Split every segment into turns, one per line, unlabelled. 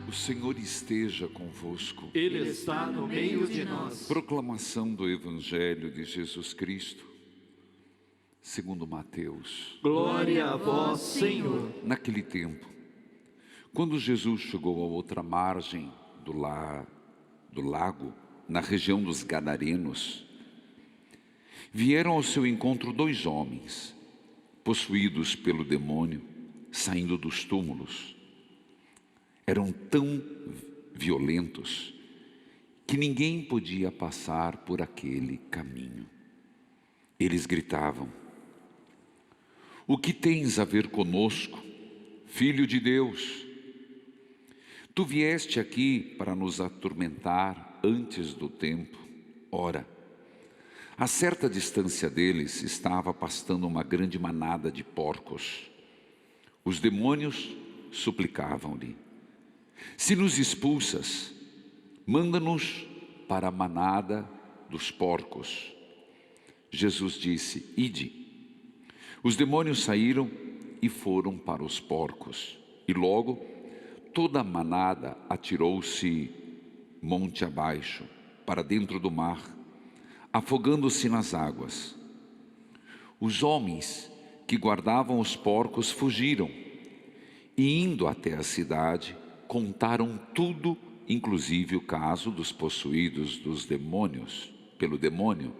O Senhor esteja convosco.
Ele está no meio de nós.
Proclamação do Evangelho de Jesus Cristo, segundo Mateus.
Glória a vós, Senhor.
Naquele tempo, quando Jesus chegou à outra margem do lago, na região dos Gadarenos, vieram ao seu encontro 2 homens, possuídos pelo demônio, saindo dos túmulos. Eram tão violentos que ninguém podia passar por aquele caminho. Eles gritavam: "O que tens a ver conosco, Filho de Deus? Tu vieste aqui para nos atormentar antes do tempo." Ora, a certa distância deles estava pastando uma grande manada de porcos. Os demônios suplicavam-lhe: "Se nos expulsas, manda-nos para a manada dos porcos." Jesus disse: "Ide." Os demônios saíram e foram para os porcos. E logo toda a manada atirou-se monte abaixo, para dentro do mar, afogando-se nas águas. Os homens que guardavam os porcos fugiram e, indo até a cidade, contaram tudo, inclusive o caso dos possuídos pelo demônio.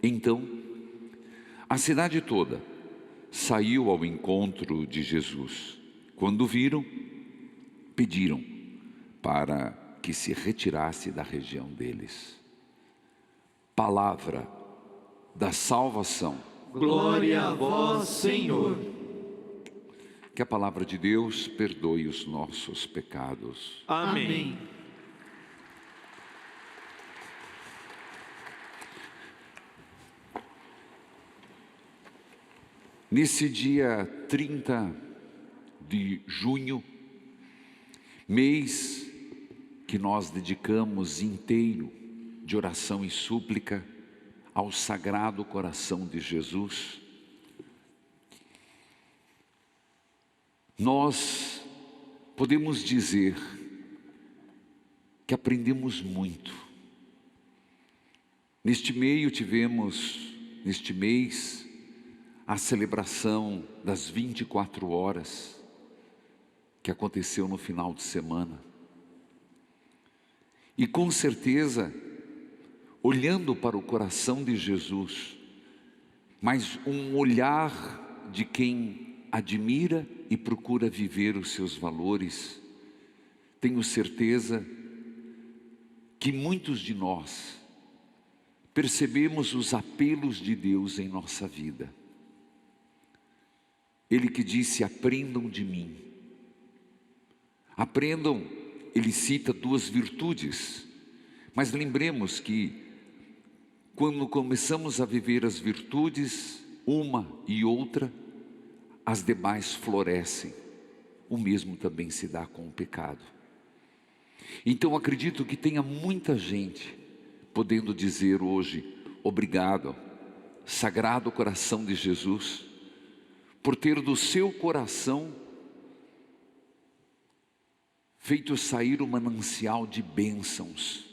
Então, a cidade toda saiu ao encontro de Jesus. Quando viram, pediram para que se retirasse da região deles. Palavra da salvação.
Glória a vós, Senhor.
Que a palavra de Deus perdoe os nossos pecados.
Amém.
Nesse dia 30 de junho, mês que nós dedicamos inteiro de oração e súplica ao Sagrado Coração de Jesus, nós podemos dizer que aprendemos muito. Neste mês, a celebração das 24 horas, que aconteceu no final de semana. E com certeza, olhando para o coração de Jesus, mas um olhar de quem admira e procura viver os seus valores, tenho certeza que muitos de nós percebemos os apelos de Deus em nossa vida. Ele que disse: "Aprendam de mim." Aprendam, ele cita 2 virtudes, mas lembremos que quando começamos a viver as virtudes, uma e outra, as demais florescem. O mesmo também se dá com o pecado. Então acredito que tenha muita gente podendo dizer hoje: obrigado, Sagrado Coração de Jesus, por ter do seu coração feito sair um manancial de bênçãos,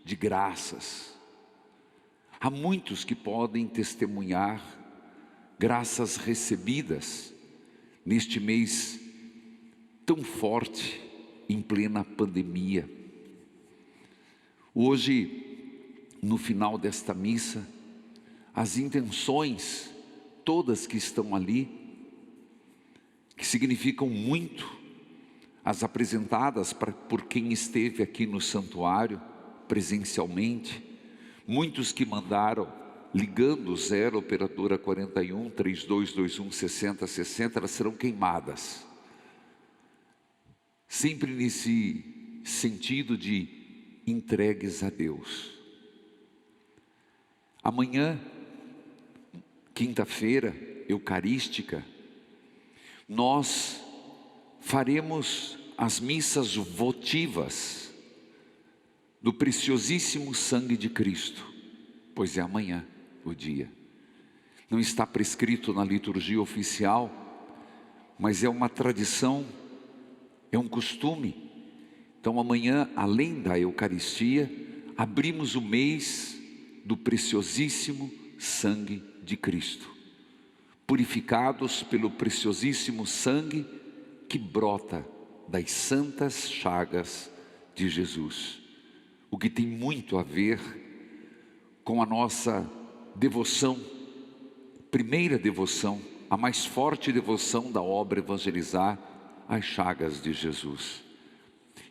de graças. Há muitos que podem testemunhar graças recebidas neste mês tão forte, em plena pandemia. Hoje, no final desta missa, as intenções todas que estão ali, que significam muito, as apresentadas por quem esteve aqui no santuário presencialmente, muitos que mandaram ligando 0 operadora 41 3221 6060, elas serão queimadas, sempre nesse sentido de entregues a Deus. Amanhã, quinta-feira eucarística, nós faremos as missas votivas do preciosíssimo sangue de Cristo, pois é amanhã o dia. Não está prescrito na liturgia oficial, mas é uma tradição, é um costume Então amanhã, além da Eucaristia, abrimos o mês do preciosíssimo sangue de Cristo, purificados pelo preciosíssimo sangue que brota das santas chagas de Jesus, o que tem muito a ver com a nossa devoção, primeira devoção, a mais forte devoção da obra Evangelizar, as chagas de Jesus.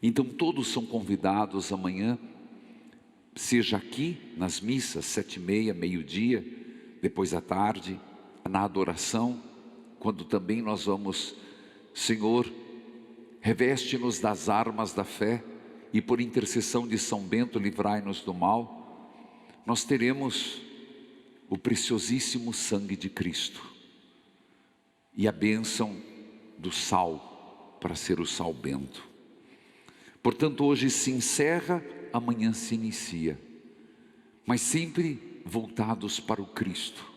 Então todos são convidados amanhã, seja aqui nas missas, 7h30, meio-dia, depois à tarde, na adoração, quando também nós vamos, Senhor, reveste-nos das armas da fé e por intercessão de São Bento livrai-nos do mal, nós teremos o preciosíssimo sangue de Cristo e a bênção do sal, para ser o sal bento. Portanto, hoje se encerra, amanhã se inicia, mas sempre voltados para o Cristo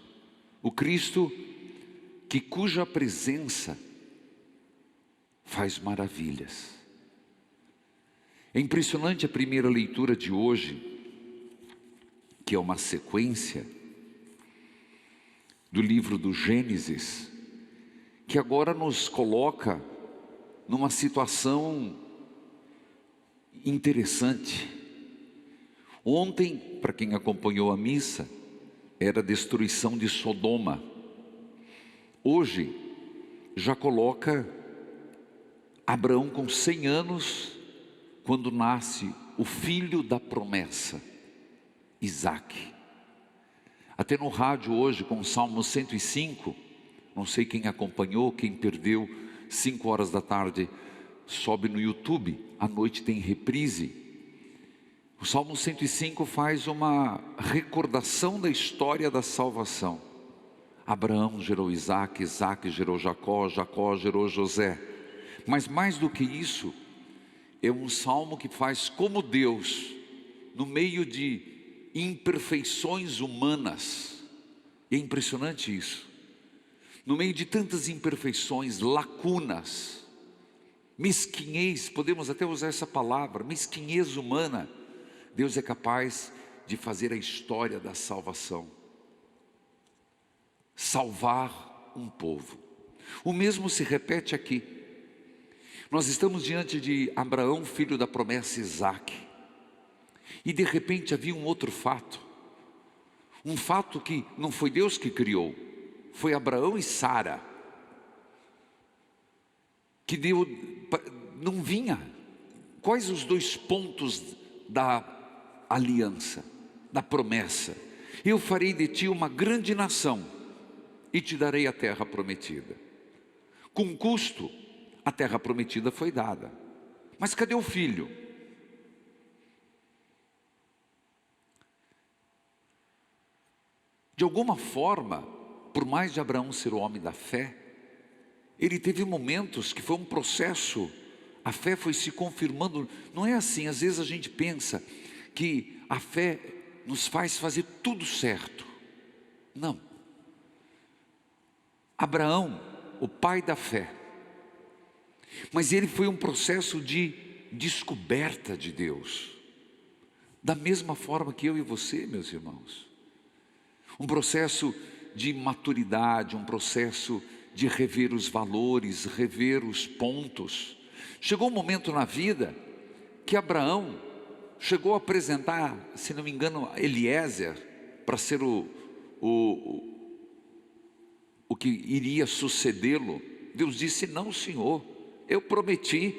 cuja presença faz maravilhas. É impressionante a primeira leitura de hoje, que é uma sequência do livro do Gênesis, que agora nos coloca numa situação interessante. Ontem, para quem acompanhou a missa, era a destruição de Sodoma. Hoje, já coloca Abraão com 100 anos, quando nasce o filho da promessa, Isaque. Até no rádio hoje, com o Salmo 105, não sei quem acompanhou, quem perdeu, 5 horas da tarde, sobe no YouTube, à noite tem reprise. O Salmo 105 faz uma recordação da história da salvação. Abraão gerou Isaque, Isaque gerou Jacó, Jacó gerou José. Mas mais do que isso, é um salmo que faz como Deus, no meio de imperfeições humanas, e é impressionante isso, no meio de tantas imperfeições, lacunas, mesquinhez, podemos até usar essa palavra, mesquinhez humana, Deus é capaz de fazer a história da salvação, salvar um povo. O mesmo se repete aqui. Nós estamos diante de Abraão, filho da promessa, Isaque, e de repente havia um outro fato, um fato que não foi Deus que criou, foi Abraão e Sara, que deu, não vinha. Quais os dois pontos da aliança, da promessa? Eu farei de ti uma grande nação e te darei a terra prometida. Com custo, a terra prometida foi dada. Mas cadê o filho? De alguma forma, por mais de Abraão ser o homem da fé, ele teve momentos que foi um processo, a fé foi se confirmando. Não é assim, às vezes a gente pensa que a fé nos faz fazer tudo certo. Não. Abraão, o pai da fé, mas ele foi um processo de descoberta de Deus, da mesma forma que eu e você, meus irmãos. Um processo de maturidade, um processo de rever os valores, rever os pontos. Chegou um momento na vida que Abraão chegou a apresentar, se não me engano, Eliezer para ser o que iria sucedê-lo. Deus disse: não, Senhor, eu prometi,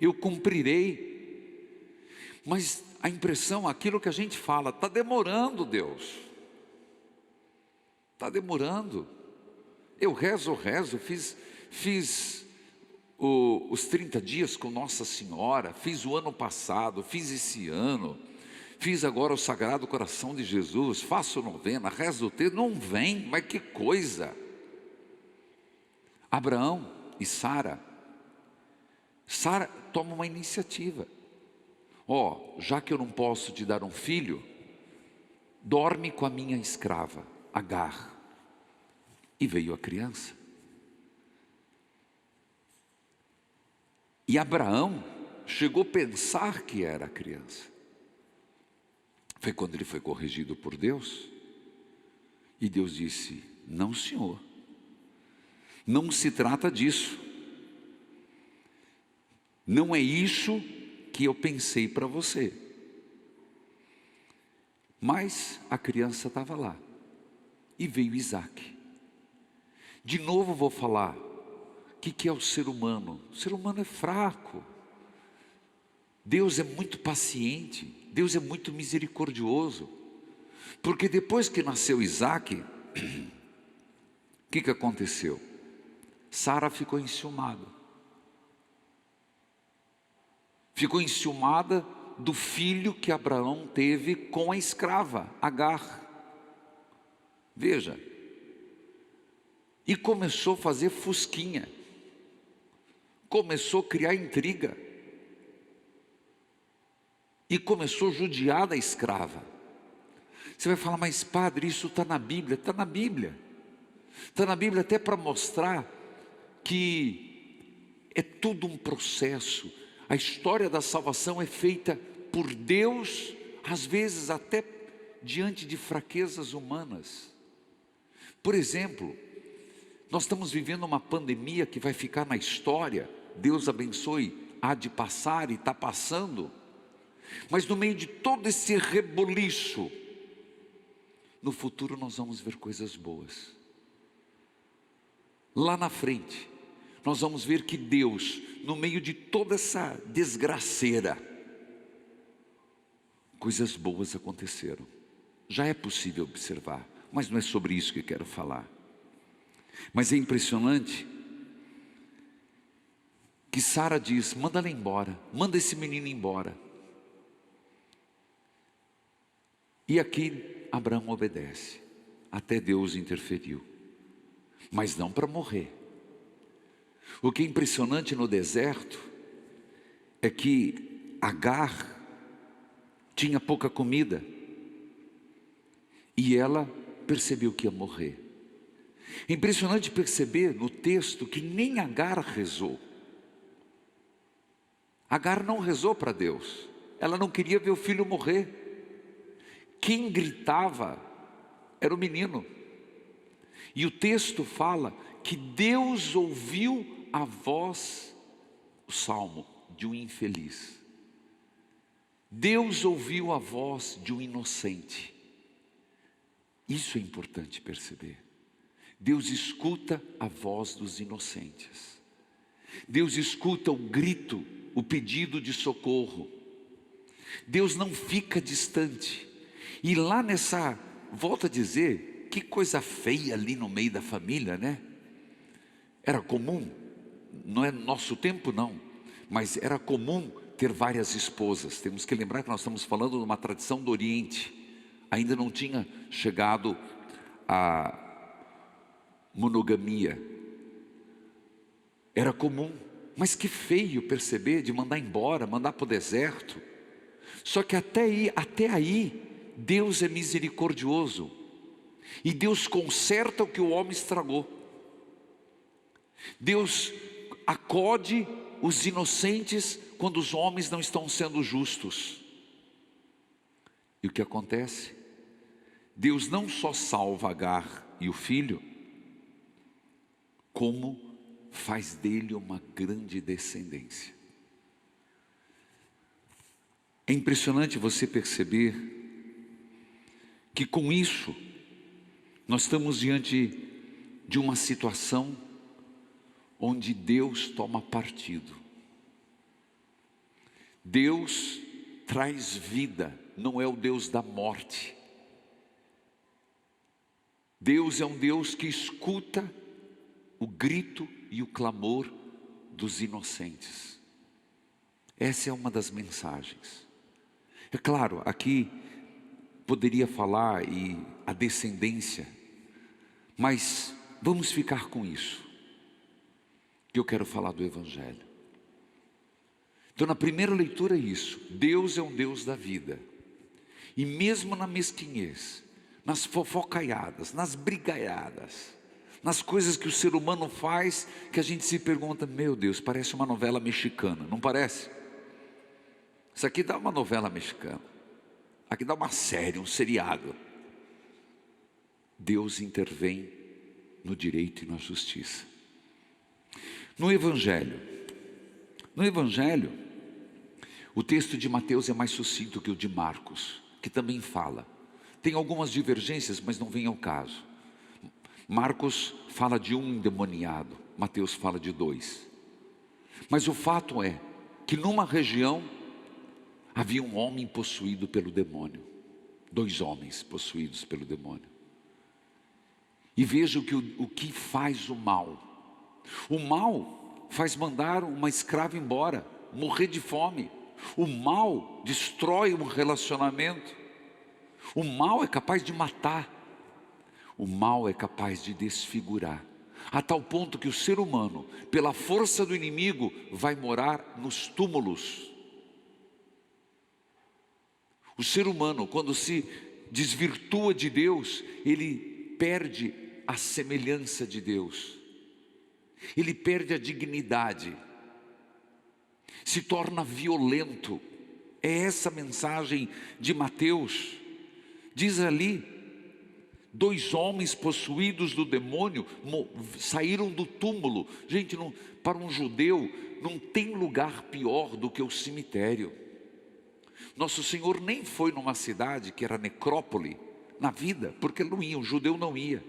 eu cumprirei. Mas a impressão, aquilo que a gente fala, está demorando, Deus, está demorando. Eu rezo, fiz os 30 dias com Nossa Senhora, fiz o ano passado, fiz esse ano, fiz agora o Sagrado Coração de Jesus, faço novena, rezo o texto, não vem, mas que coisa. Abraão e Sara toma uma iniciativa. Já que eu não posso te dar um filho, dorme com a minha escrava, Agar. E veio a criança. E Abraão chegou a pensar que era criança. Foi quando ele foi corrigido por Deus. E Deus disse: não, senhor, não se trata disso. Não é isso que eu pensei para você. Mas a criança estava lá. E veio Isaac. De novo vou falar. O que é o ser humano? O ser humano é fraco. Deus é muito paciente. Deus é muito misericordioso. Porque depois que nasceu Isaac, o que aconteceu? Sara ficou enciumada. Ficou enciumada do filho que Abraão teve com a escrava, Agar. Veja. E começou a fazer fusquinha. Começou a criar intriga. E começou a judiar da escrava. Você vai falar: mas padre, isso está na Bíblia. Está na Bíblia. Está na Bíblia até para mostrar que é tudo um processo. A história da salvação é feita por Deus, às vezes até diante de fraquezas humanas. Por exemplo, nós estamos vivendo uma pandemia que vai ficar na história. Deus abençoe, há de passar e está passando. Mas no meio de todo esse reboliço, no futuro nós vamos ver coisas boas. Lá na frente, nós vamos ver que Deus, no meio de toda essa desgraceira, coisas boas aconteceram. Já é possível observar, mas não é sobre isso que eu quero falar. Mas é impressionante que Sara diz: manda ela embora, manda esse menino embora. E aqui Abraão obedece, até Deus interferiu, mas não para morrer. O que é impressionante no deserto é que Agar tinha pouca comida e ela percebeu que ia morrer. É impressionante perceber no texto que nem Agar rezou. Agar não rezou para Deus, ela não queria ver o filho morrer. Quem gritava era o menino. E o texto fala que Deus ouviu a voz, o salmo de um infeliz. Deus ouviu a voz de um inocente. Isso é importante perceber. Deus escuta a voz dos inocentes. Deus escuta o grito, o pedido de socorro. Deus não fica distante. E lá nessa, volto a dizer, que coisa feia ali no meio da família, né? Era comum, não é nosso tempo não, mas era comum ter várias esposas. Temos que lembrar que nós estamos falando de uma tradição do Oriente. Ainda não tinha chegado a monogamia. Era comum, mas que feio perceber de mandar embora, mandar para o deserto. Só que até aí, Deus é misericordioso. E Deus conserta o que o homem estragou. Deus acode os inocentes quando os homens não estão sendo justos. E o que acontece? Deus não só salva Agar e o filho, como faz dele uma grande descendência. É impressionante você perceber que com isso nós estamos diante de uma situação onde Deus toma partido. Deus traz vida, não é o Deus da morte. Deus é um Deus que escuta o grito e o clamor dos inocentes. Essa é uma das mensagens. É claro, aqui poderia falar e a descendência, mas vamos ficar com isso, que eu quero falar do Evangelho. Então na primeira leitura é isso: Deus é um Deus da vida. E mesmo na mesquinhez, nas fofocaiadas, nas brigaiadas, nas coisas que o ser humano faz, que a gente se pergunta: meu Deus, parece uma novela mexicana, não parece? Isso aqui dá uma novela mexicana. Aqui dá uma série, um seriado. Deus intervém no direito e na justiça. No Evangelho, o texto de Mateus é mais sucinto que o de Marcos, que também fala. Tem algumas divergências, mas não vem ao caso. Marcos fala de um endemoniado, Mateus fala de 2. Mas o fato é que numa região havia um homem possuído pelo demônio. 2 homens possuídos pelo demônio. E veja o que faz o mal. O mal faz mandar uma escrava embora, morrer de fome. O mal destrói um relacionamento. O mal é capaz de matar. O mal é capaz de desfigurar. A tal ponto que o ser humano, pela força do inimigo, vai morar nos túmulos. O ser humano, quando se desvirtua de Deus, ele perde a semelhança de Deus. Ele perde a dignidade. Se torna violento. É essa a mensagem de Mateus. Diz ali, 2 homens possuídos do demônio saíram do túmulo. Gente, para um judeu não tem lugar pior do que o cemitério. Nosso Senhor nem foi numa cidade que era necrópole na vida, porque ele não ia, o judeu não ia.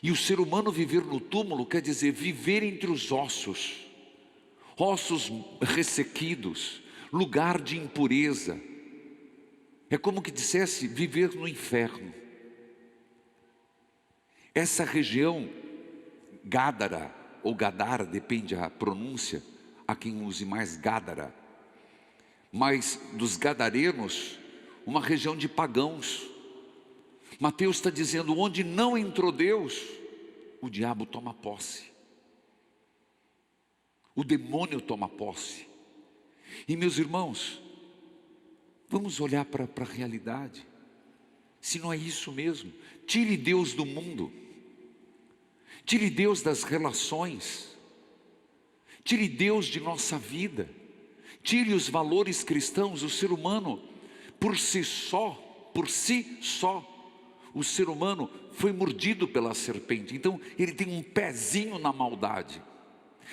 E o ser humano viver no túmulo quer dizer viver entre os ossos, ossos ressequidos, lugar de impureza. É como que dissesse viver no inferno. Essa região, Gádara ou Gadara, depende a pronúncia, há quem use mais Gádara, mas dos gadarenos, uma região de pagãos. Mateus está dizendo, onde não entrou Deus, o diabo toma posse. O demônio toma posse. E meus irmãos, vamos olhar para a realidade. Se não é isso mesmo, tire Deus do mundo. Tire Deus das relações. Tire Deus de nossa vida. Tire os valores cristãos. O ser humano, por si só, o ser humano foi mordido pela serpente. Então ele tem um pezinho na maldade.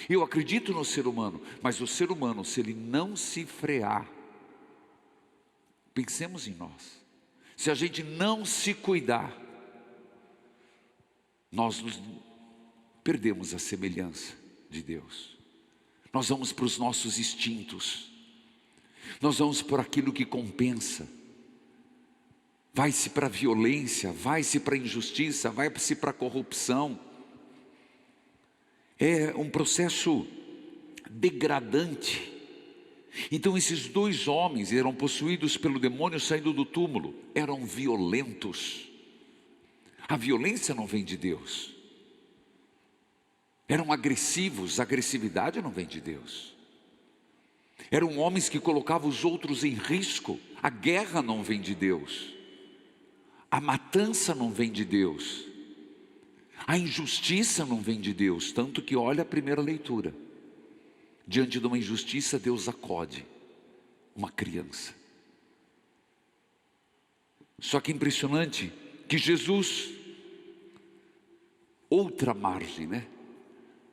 Eu acredito no ser humano, mas o ser humano, se ele não se frear, pensemos em nós, se a gente não se cuidar, nós perdemos a semelhança de Deus. Nós vamos para os nossos instintos, nós vamos por aquilo que compensa, vai-se para a violência, vai-se para a injustiça, vai-se para a corrupção. É um processo degradante. Então esses 2 homens eram possuídos pelo demônio saindo do túmulo, eram violentos. A violência não vem de Deus. Eram agressivos, a agressividade não vem de Deus. Eram homens que colocavam os outros em risco. A guerra não vem de Deus. A matança não vem de Deus. A injustiça não vem de Deus. Tanto que olha a primeira leitura. Diante de uma injustiça, Deus acode uma criança. Só que é impressionante que Jesus, outra margem, né?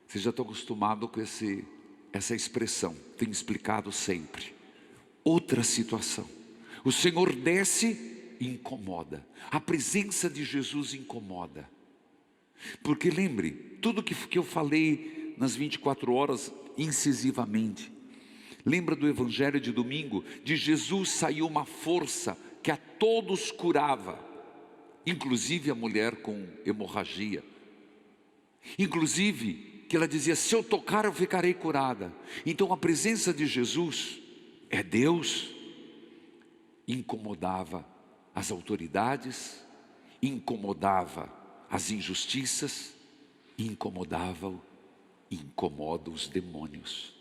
Você já está acostumado com essa expressão, tenho explicado sempre. Outra situação. O Senhor desce e incomoda. A presença de Jesus incomoda. Porque lembre, tudo que eu falei nas 24 horas, incisivamente. Lembra do evangelho de domingo? De Jesus saiu uma força que a todos curava. Inclusive a mulher com hemorragia. Inclusive que ela dizia, se eu tocar eu ficarei curada. Então a presença de Jesus, é Deus, incomodava as autoridades, incomodava as injustiças, incomoda os demônios.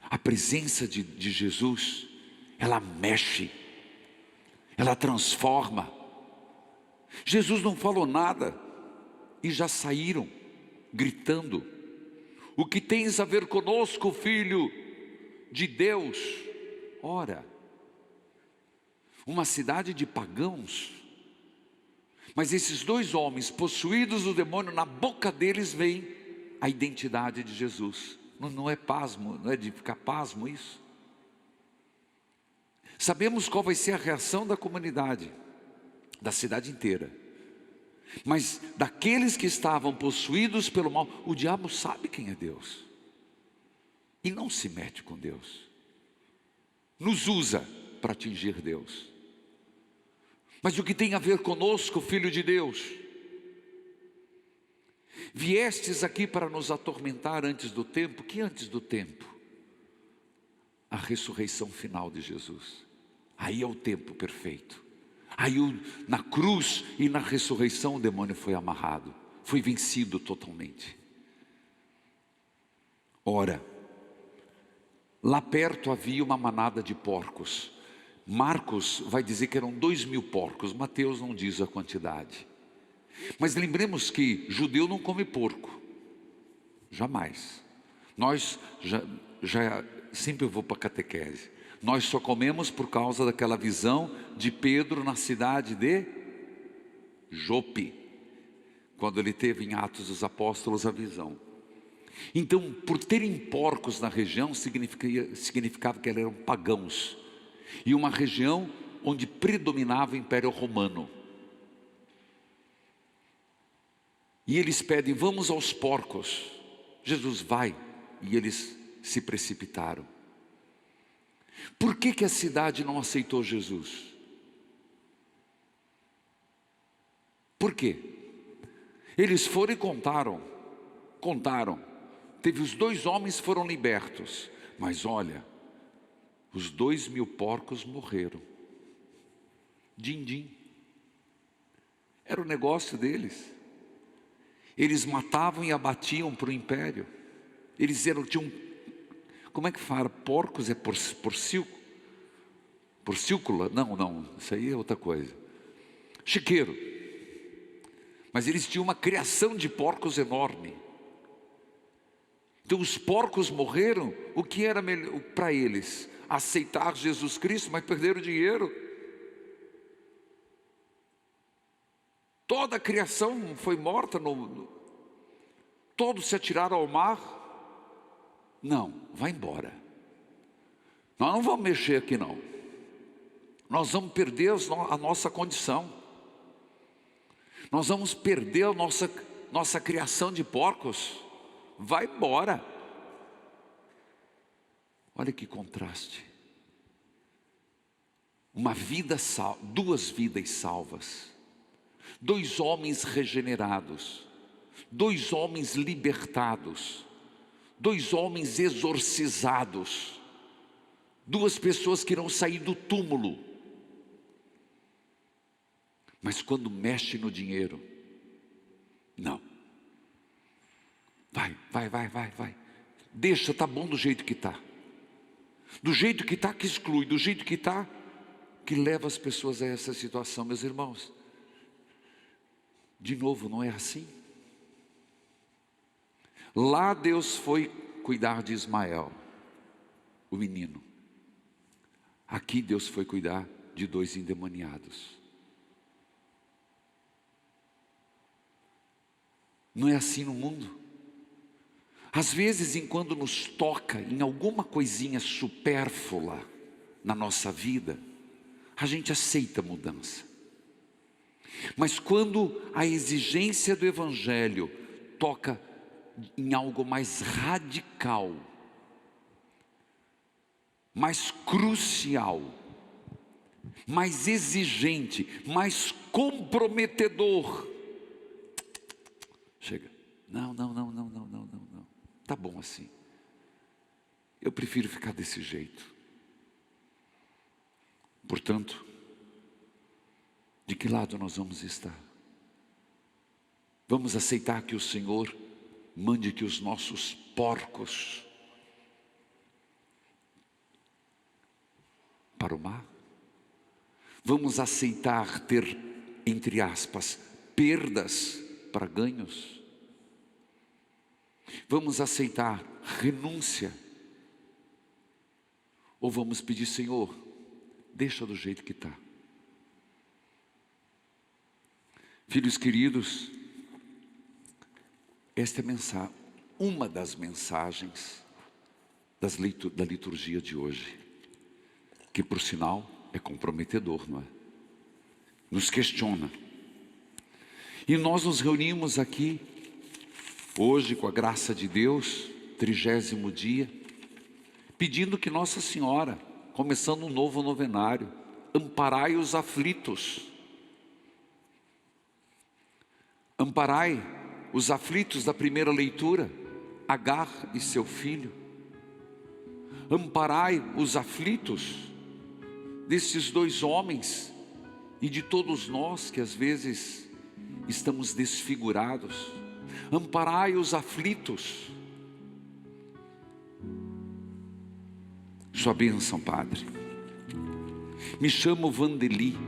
A presença de Jesus, ela mexe, ela transforma. Jesus não falou nada e já saíram gritando, o que tens a ver conosco, filho de Deus. Ora, uma cidade de pagãos. Mas esses dois homens, possuídos do demônio, na boca deles vem a identidade de Jesus. Não é pasmo, não é de ficar pasmo isso? Sabemos qual vai ser a reação da comunidade, da cidade inteira. Mas daqueles que estavam possuídos pelo mal, o diabo sabe quem é Deus. E não se mete com Deus. Nos usa para atingir Deus. Mas o que tem a ver conosco, Filho de Deus? Viestes aqui para nos atormentar antes do tempo. Que antes do tempo? A ressurreição final de Jesus. Aí é o tempo perfeito. Aí na cruz e na ressurreição o demônio foi amarrado. Foi vencido totalmente. Ora, lá perto havia uma manada de porcos. Marcos vai dizer que eram 2.000 porcos. Mateus não diz a quantidade. Mas lembremos que judeu não come porco. Jamais. Nós sempre eu vou para a catequese. Nós só comemos por causa daquela visão de Pedro na cidade de Jope, quando ele teve em Atos dos Apóstolos a visão. Então, por terem porcos na região, significava que eles eram pagãos, e uma região onde predominava o Império Romano. E eles pedem, vamos aos porcos. Jesus vai, e eles se precipitaram. Por que a cidade não aceitou Jesus? Por quê? Eles foram e contaram. Teve os 2 homens foram libertos. Mas olha, os 2.000 porcos morreram. Din-din. Era o negócio deles. Eles matavam e abatiam para o império. Eles tinham, como é que fala? Porcos é porcícola? Não, isso aí é outra coisa. Chiqueiro. Mas eles tinham uma criação de porcos enorme. Então os porcos morreram. O que era melhor para eles? Aceitar Jesus Cristo, mas perderam dinheiro. Toda a criação foi morta, todos se atiraram ao mar. Não, vai embora. Nós não vamos mexer aqui não. Nós vamos perder a nossa condição. Nós vamos perder a nossa criação de porcos. Vai embora. Olha que contraste. Duas vidas salvas. 2 homens regenerados. 2 homens libertados. 2 homens exorcizados. 2 pessoas que irão sair do túmulo. Mas quando mexe no dinheiro, não. Vai. Deixa, tá bom do jeito que está. Do jeito que está que exclui, do jeito que está que leva as pessoas a essa situação, meus irmãos. De novo, não é assim? Lá Deus foi cuidar de Ismael, o menino. Aqui Deus foi cuidar de 2 endemoniados. Não é assim no mundo? Às vezes, quando nos toca em alguma coisinha supérflua na nossa vida, a gente aceita a mudança. Mas quando a exigência do Evangelho toca em algo mais radical, mais crucial, mais exigente, mais comprometedor, chega, não, tá bom assim, eu prefiro ficar desse jeito. Portanto, de que lado nós vamos estar? Vamos aceitar que o Senhor mande que os nossos porcos para o mar? Vamos aceitar ter, entre aspas, perdas para ganhos? Vamos aceitar renúncia? Ou vamos pedir: Senhor, deixa do jeito que está. Filhos queridos, esta é uma das mensagens da liturgia de hoje, que por sinal é comprometedor, não é? Nos questiona. E nós nos reunimos aqui hoje, com a graça de Deus, 30º dia, pedindo que Nossa Senhora, começando um novo novenário, amparai os aflitos. Amparai os aflitos da primeira leitura, Agar e seu filho. Amparai os aflitos desses 2 homens e de todos nós que às vezes estamos desfigurados. Amparai os aflitos. Sua bênção, Padre. Me chamo Vandeli.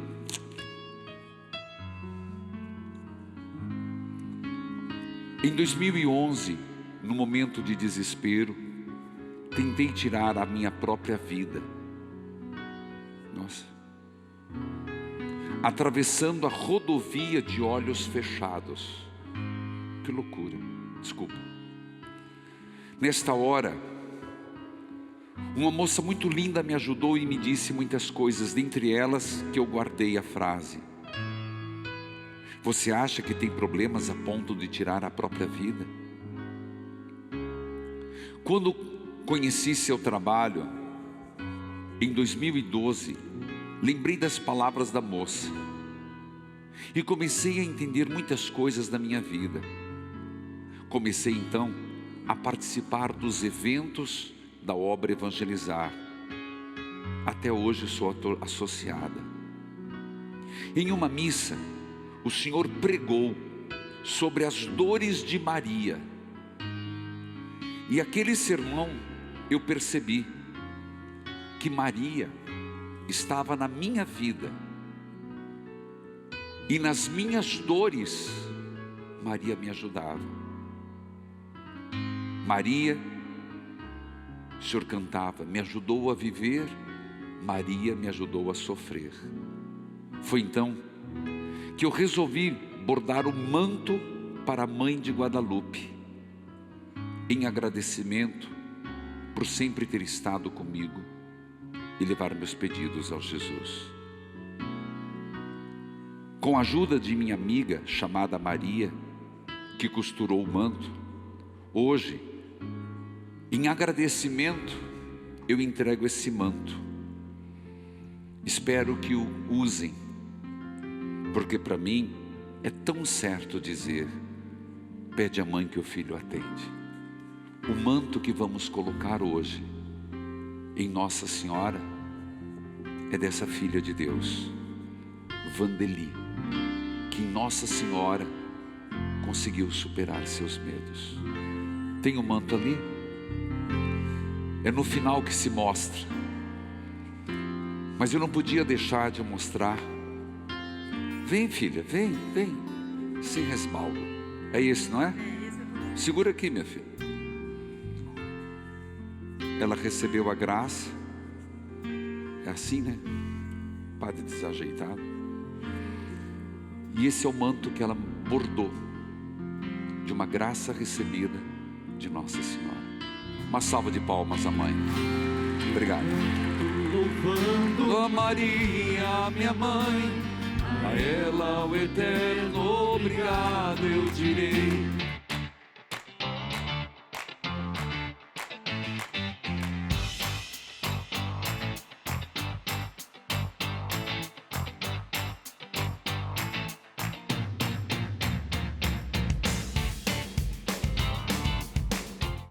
Em 2011, no momento de desespero, tentei tirar a minha própria vida. Nossa. Atravessando a rodovia de olhos fechados. Que loucura, desculpa. Nesta hora, uma moça muito linda me ajudou e me disse muitas coisas, dentre elas que eu guardei a frase: você acha que tem problemas a ponto de tirar a própria vida? Quando conheci seu trabalho, em 2012, lembrei das palavras da moça e comecei a entender muitas coisas da minha vida. Comecei então a participar dos eventos da obra Evangelizar. Até hoje sou associada. Em uma missa, o Senhor pregou sobre as dores de Maria. E aquele sermão eu percebi que Maria estava na minha vida. E nas minhas dores, Maria me ajudava. Maria, o Senhor cantava, me ajudou a viver. Maria me ajudou a sofrer. Foi então que eu resolvi bordar o manto para a mãe de Guadalupe, em agradecimento por sempre ter estado comigo e levar meus pedidos ao Jesus. Com a ajuda de minha amiga chamada Maria, que costurou o manto, hoje, em agradecimento, eu entrego esse manto. Espero que o usem, porque para mim é tão certo dizer: pede à mãe que o filho atende. O manto que vamos colocar hoje em Nossa Senhora é dessa filha de Deus, Vandeli, que em Nossa Senhora conseguiu superar seus medos. Tem o manto ali? É no final que se mostra, mas eu não podia deixar de mostrar. Vem, filha, vem, sem resbaldo. É esse, não é? Segura aqui, minha filha. Ela recebeu a graça. É assim, né? Padre desajeitado. E esse é o manto que ela bordou, de uma graça recebida de Nossa Senhora. Uma salva de palmas à mãe. Obrigado. Louvando a Maria, minha mãe, a ela o eterno obrigado eu direi.